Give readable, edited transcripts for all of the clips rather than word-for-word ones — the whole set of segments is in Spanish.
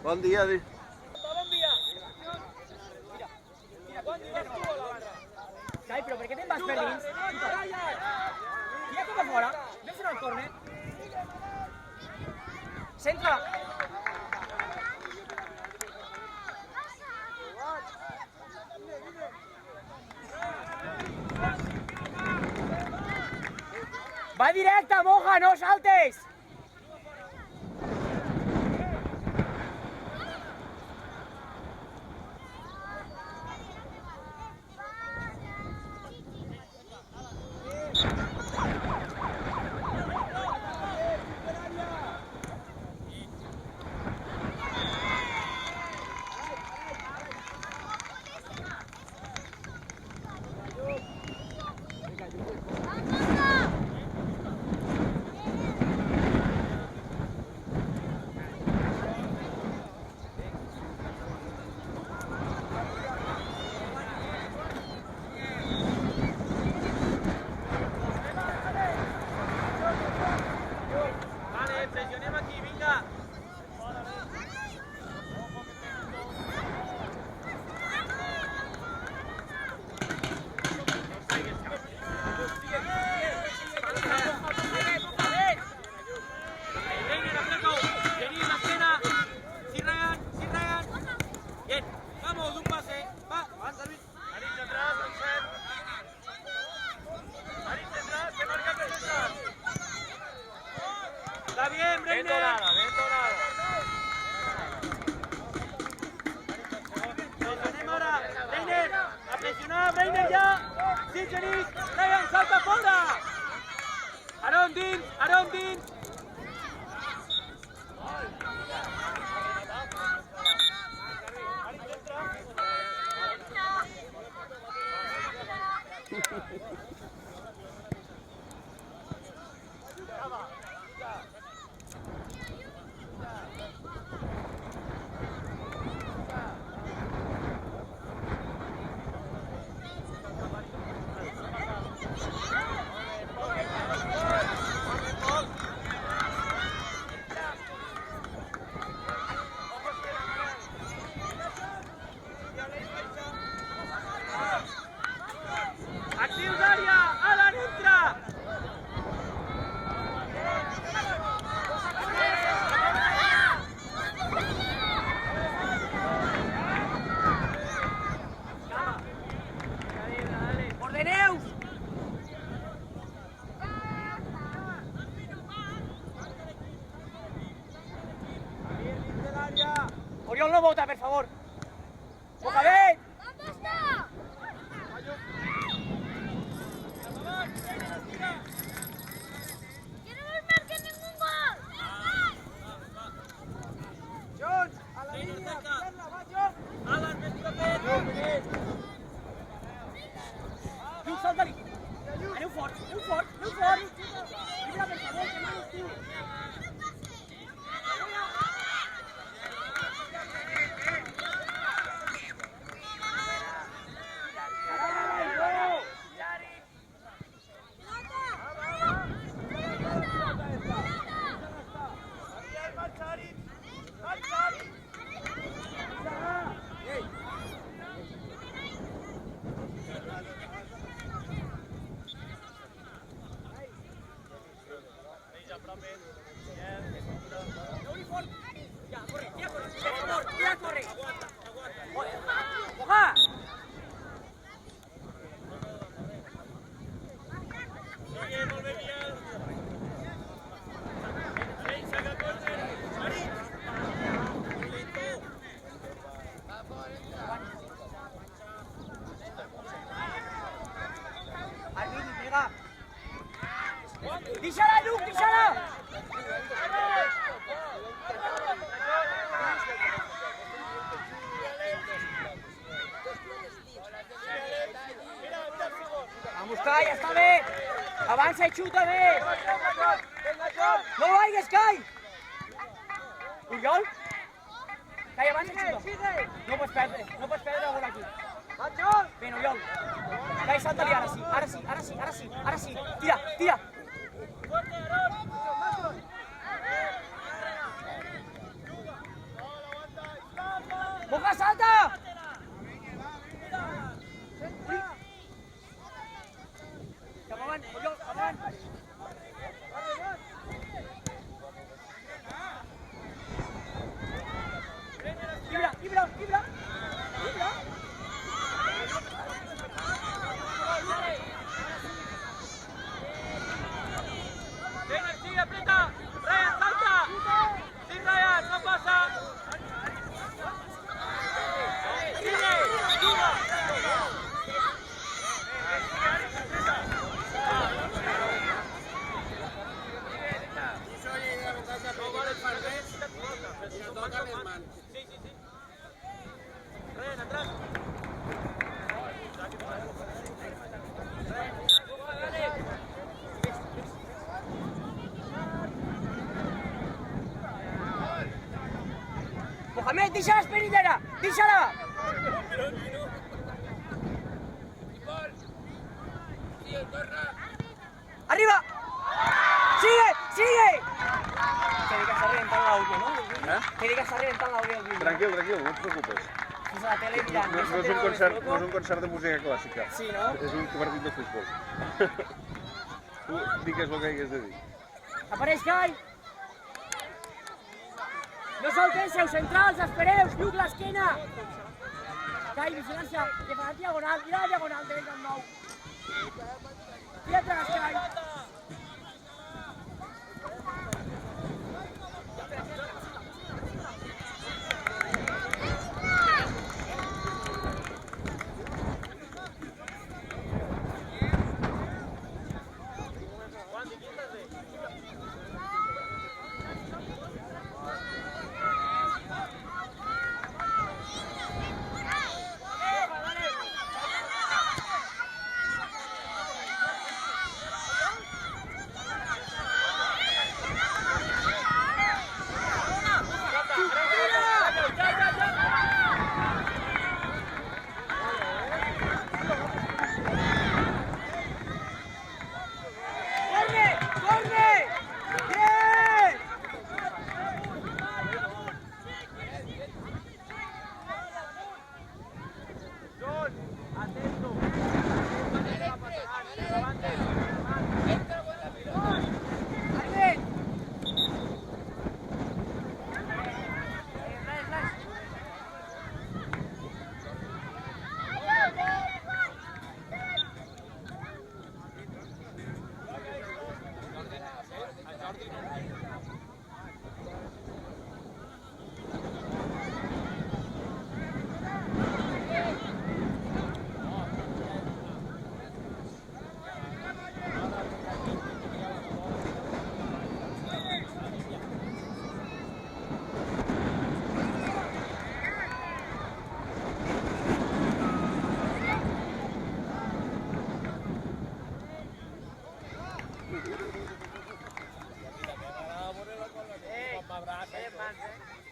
Bon dia, di. Bon dia. Mira, bon dia. Xavi, però per què te'n vas per dins? Tira cap a fora. Ves al córner. Centra. Va directe, Moja, no saltes! Está bien, Breiner. Bien tonada. Presionem ara. Breiner, a presionar, Breiner ja. Sí, Genís. Ryan, salta fora. Aron dins. Actius àrea, Alan entra! Ordeneus! Oriol no vota, per favor. Mohamed! Salta-li! Aneu fort! Mira, per favor, que no estiu! Ya, corre, ya corre. ¡Moja! Arvini, pega. ¡Dísala, Luke, dísala! Vamos, Kai, està bé! Avança i xuta bé! No vaigues, Kai! Oriol? Kai, avança i xuta! No pots perdre el gol aquí. Ben, Oriol! Kai, salta-li, ara sí! Tira! deixa l'esperitera, deixa-la! Arriba! Sigue, sigue! Que digas s'ha reventat l'àudio, no? Que digas s'ha reventat l'àudio del vídeo. Tranquil, tranquil, no et preocupes. Fins a la tele mirant. No és un concert de música clàssica. Sí, no? És un partit de futbol. Tu digues el que hagués de dir. Apareix Gai! No solteu, centrals, espereu, Lluc l'esquena! Gai, vigilància, que fa la diagonal, mira la diagonal de Camp Nou. Tira atrás, Gai!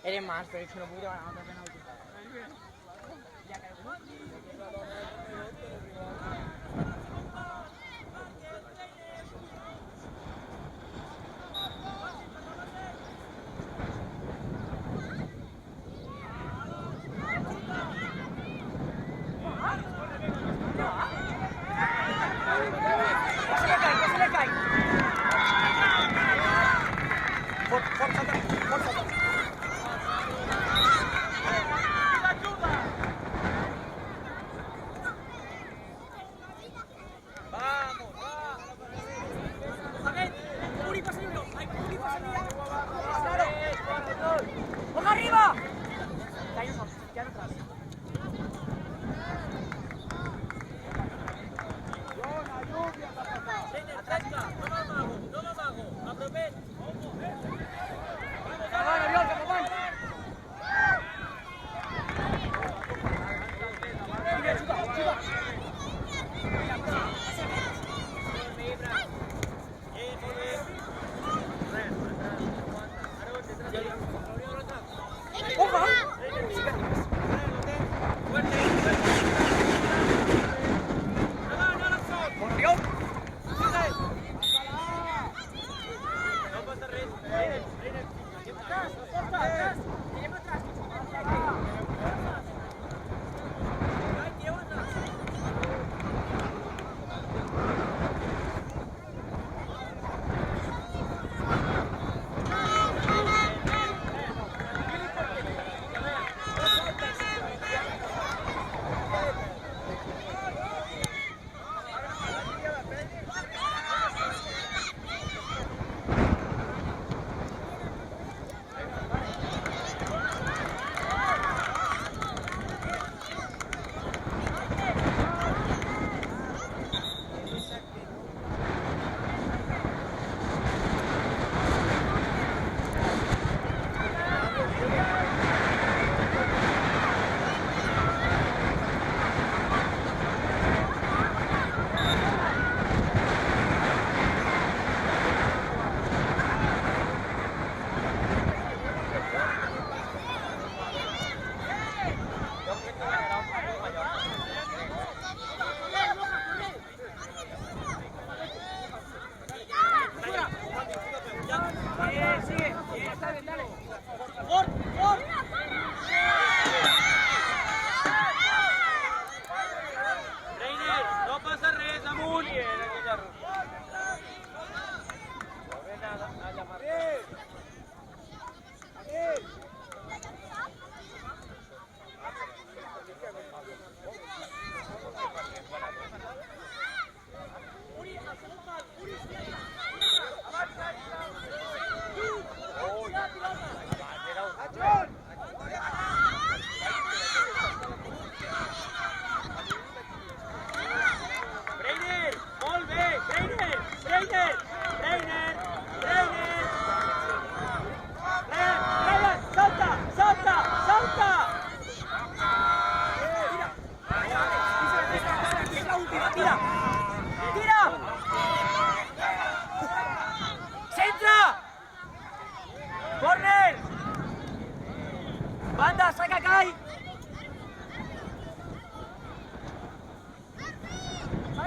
Eres más, pero es que no puedo ganar otro penalti. Que se le cae. Força.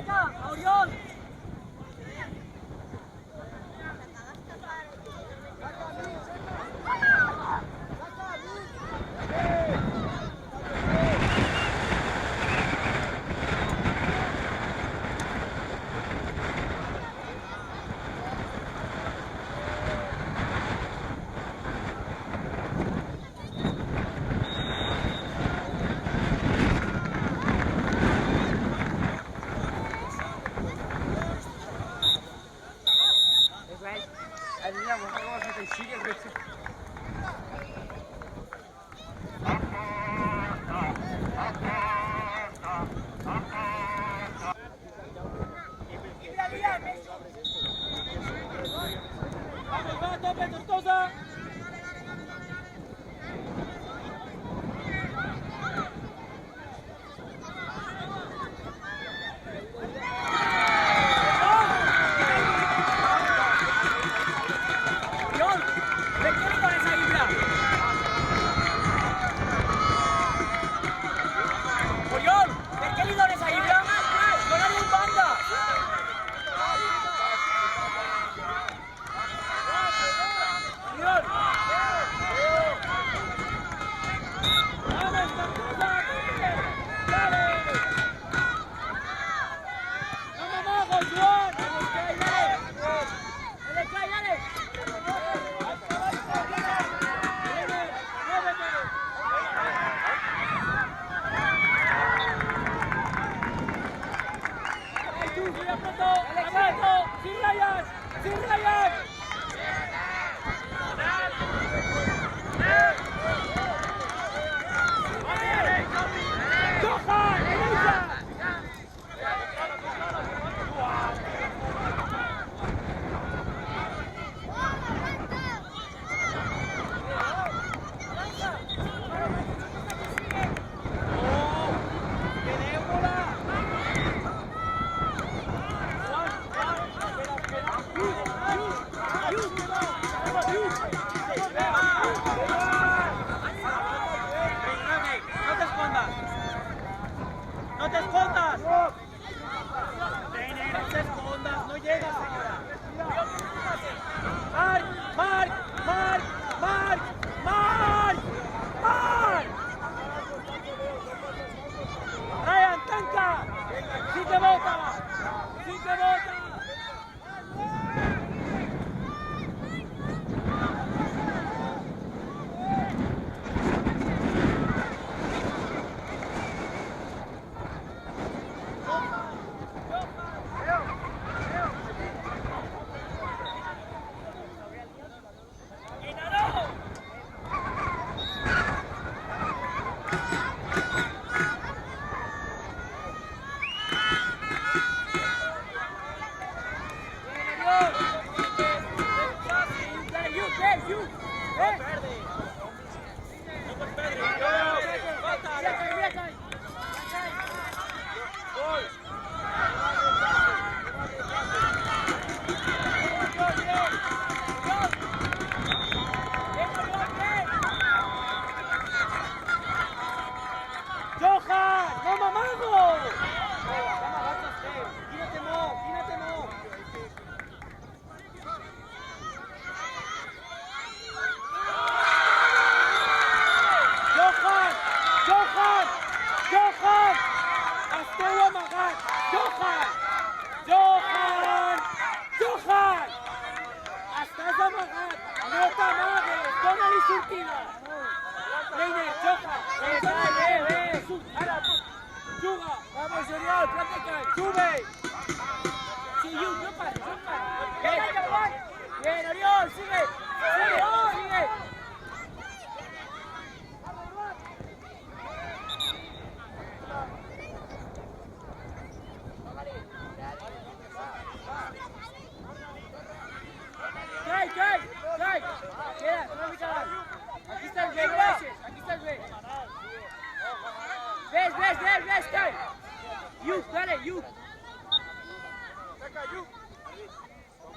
Venga, Oriol.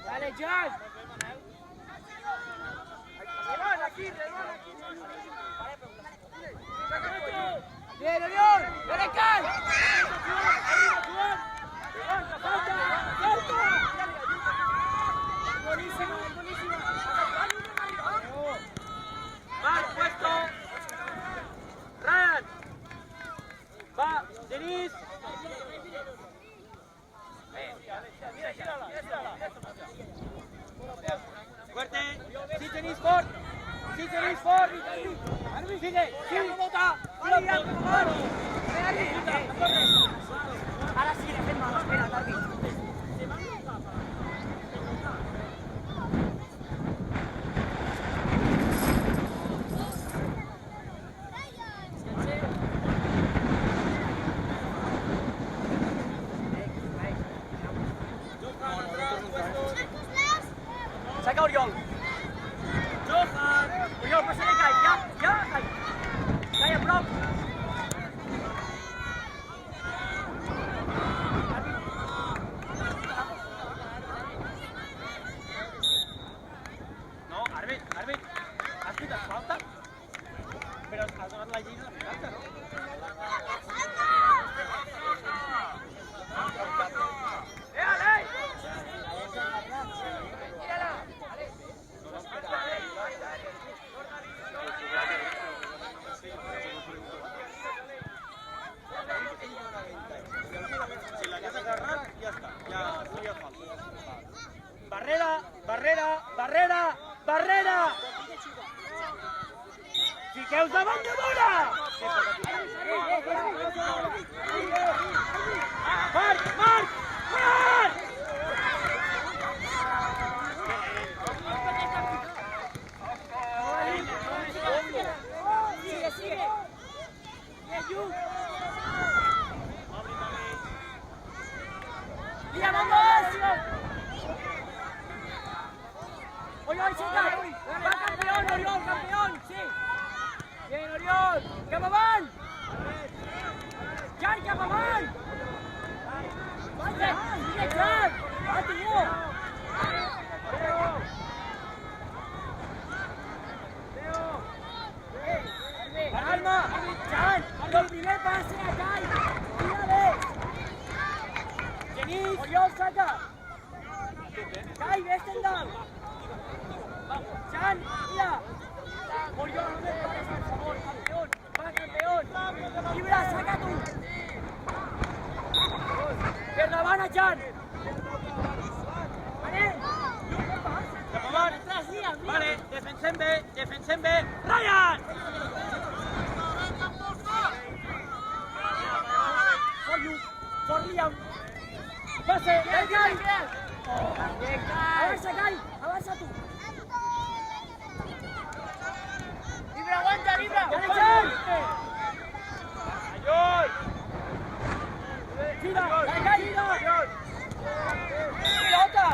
Dale, John. Bien, Oriol. Dale, Kai. Saca Oriol. Oriol, passa-li Cai. Ja, Cai. Cai a prop. No, àrbit. Has pitat falta? Però has donat la llei de pilota, no? Si l'hagués agarrat, ja està. Ja no hi ha falta. Barrera! Fiqueu-vos davant de bola! Marc! Sigue. ¡Mira, vamos! ¡Oriol, chica! ¡Va campeón, Oriol, campeón! ¡Sí! ¡Bien, Oriol! ¡Cap avant! Jan, cap avant! ¡Sigue, Jan! ¡Va, tío! ¡Calma! ¡Jan! ¡El primer pase a Cai! ¡Mírale! Genís! ¡Oriol, saca! ¡Cai, vés-te'n dalt! ¡Jan, mira! ¡Oriol, no me pares, por favor! ¡Campeón! ¡Va, campeón! ¡Llibre, saca tu! Per davant a Jan! Vale! Cap avant! Vale, defensem bé! Ryan! For Liam! Pase! Cai! Avança, Cai! Avança tu! Libre, aguanta, libre! Dale, Jan! Ayol! ¡Gira! ¡Dale, Cai! ¡Gira! ¡Pilota!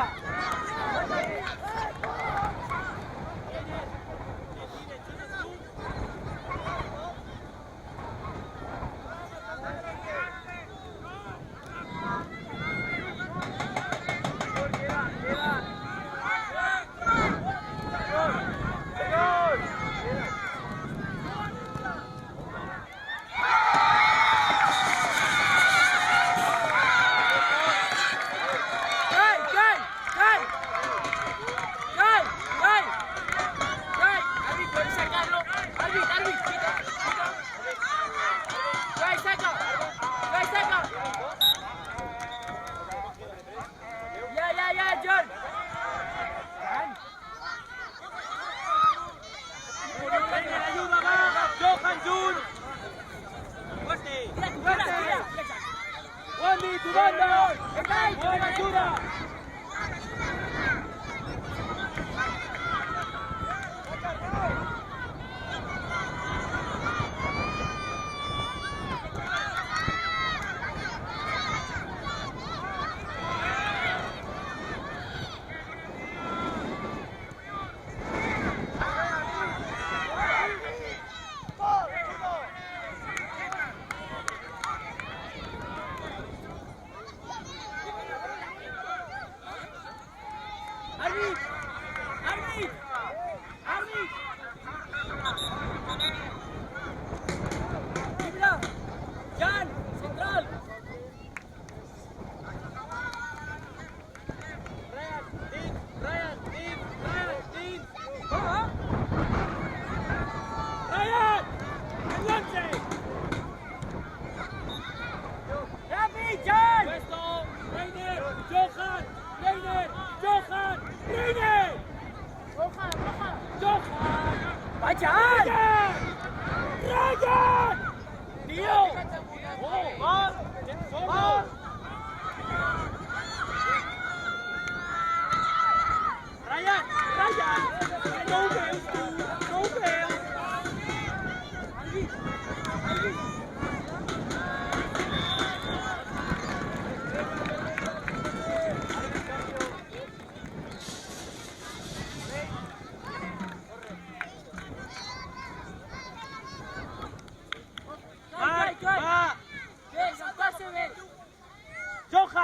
Wandy, tu banda! ¡Buena ayuda!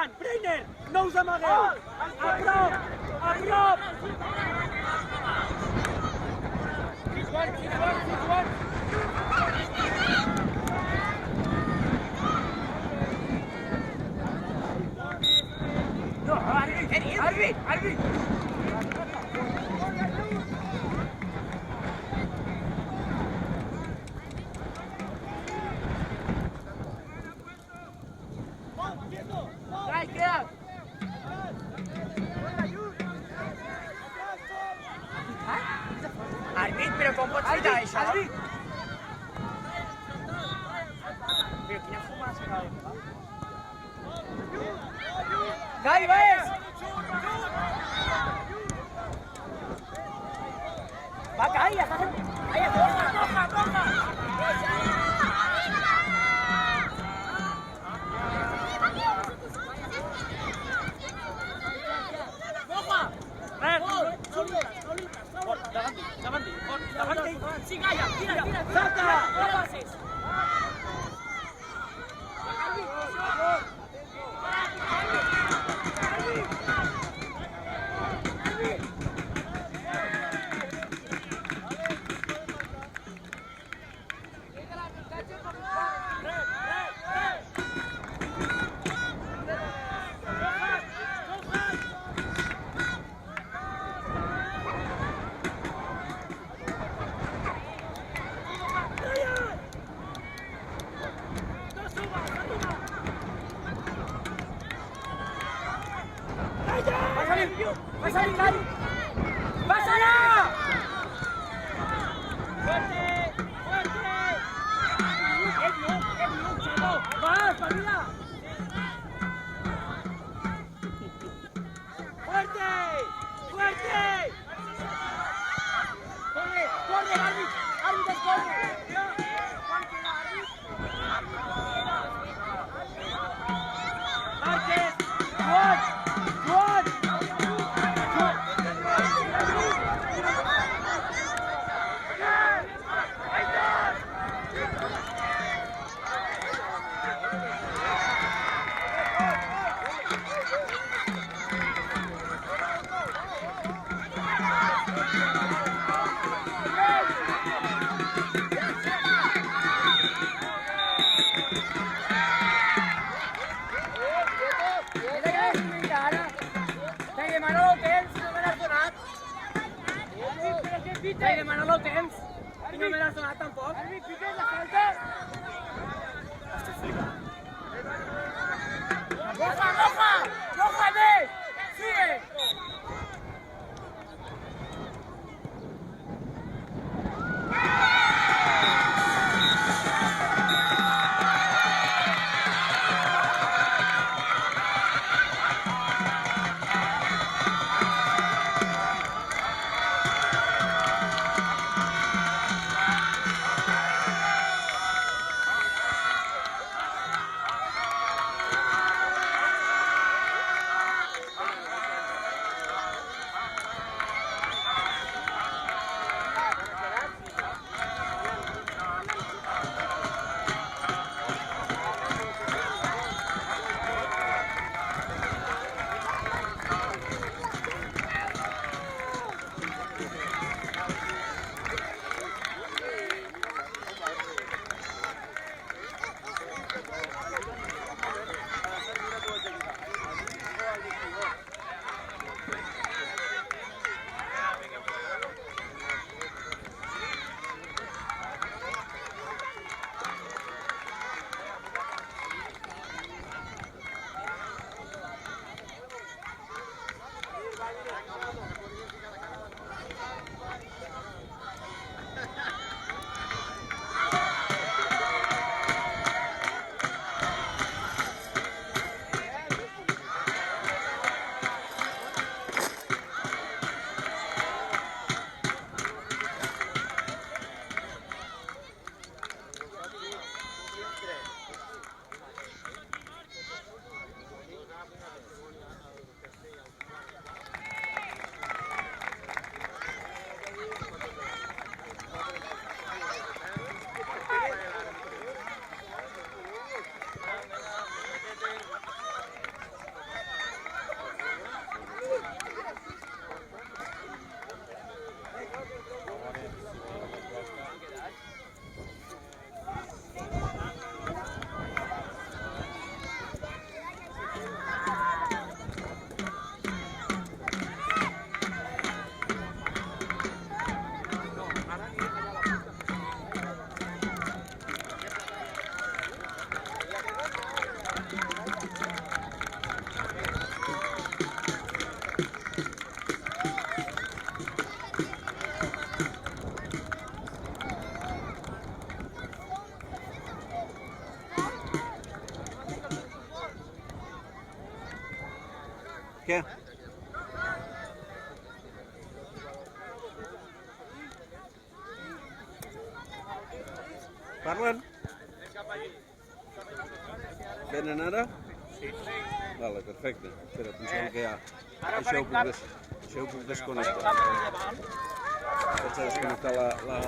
endavant! Breiner, no us amagueu! A prop! A prop! No, Arbi! Gai, queda! Arbit, però com pots evitar això? Arbit! Però quina fumada s'acaba de pegar. Gai, ves! Va, Gai, estàs en... Ai, roja! Davant d'ell! Sí, Gaia, tira! Salta! No passes! ¡Pásale, Gai! ¡Pásala! ¡Fuerte! ¡Vas, familia! ¡Fuerte! ¡Corre, Arbit! ¡Arbit, corre! ¡Márquez! ¡Juan! T'he demanat el temps i no me l'has donat tampoc. Arbi, piques la falta. Roja, més! Sigue! Què? Parlen? Venen ara? Sí. Vale, perfecte. Espera, pensava que ja... Això ho puc desconnectar. Vaig a desconnectar la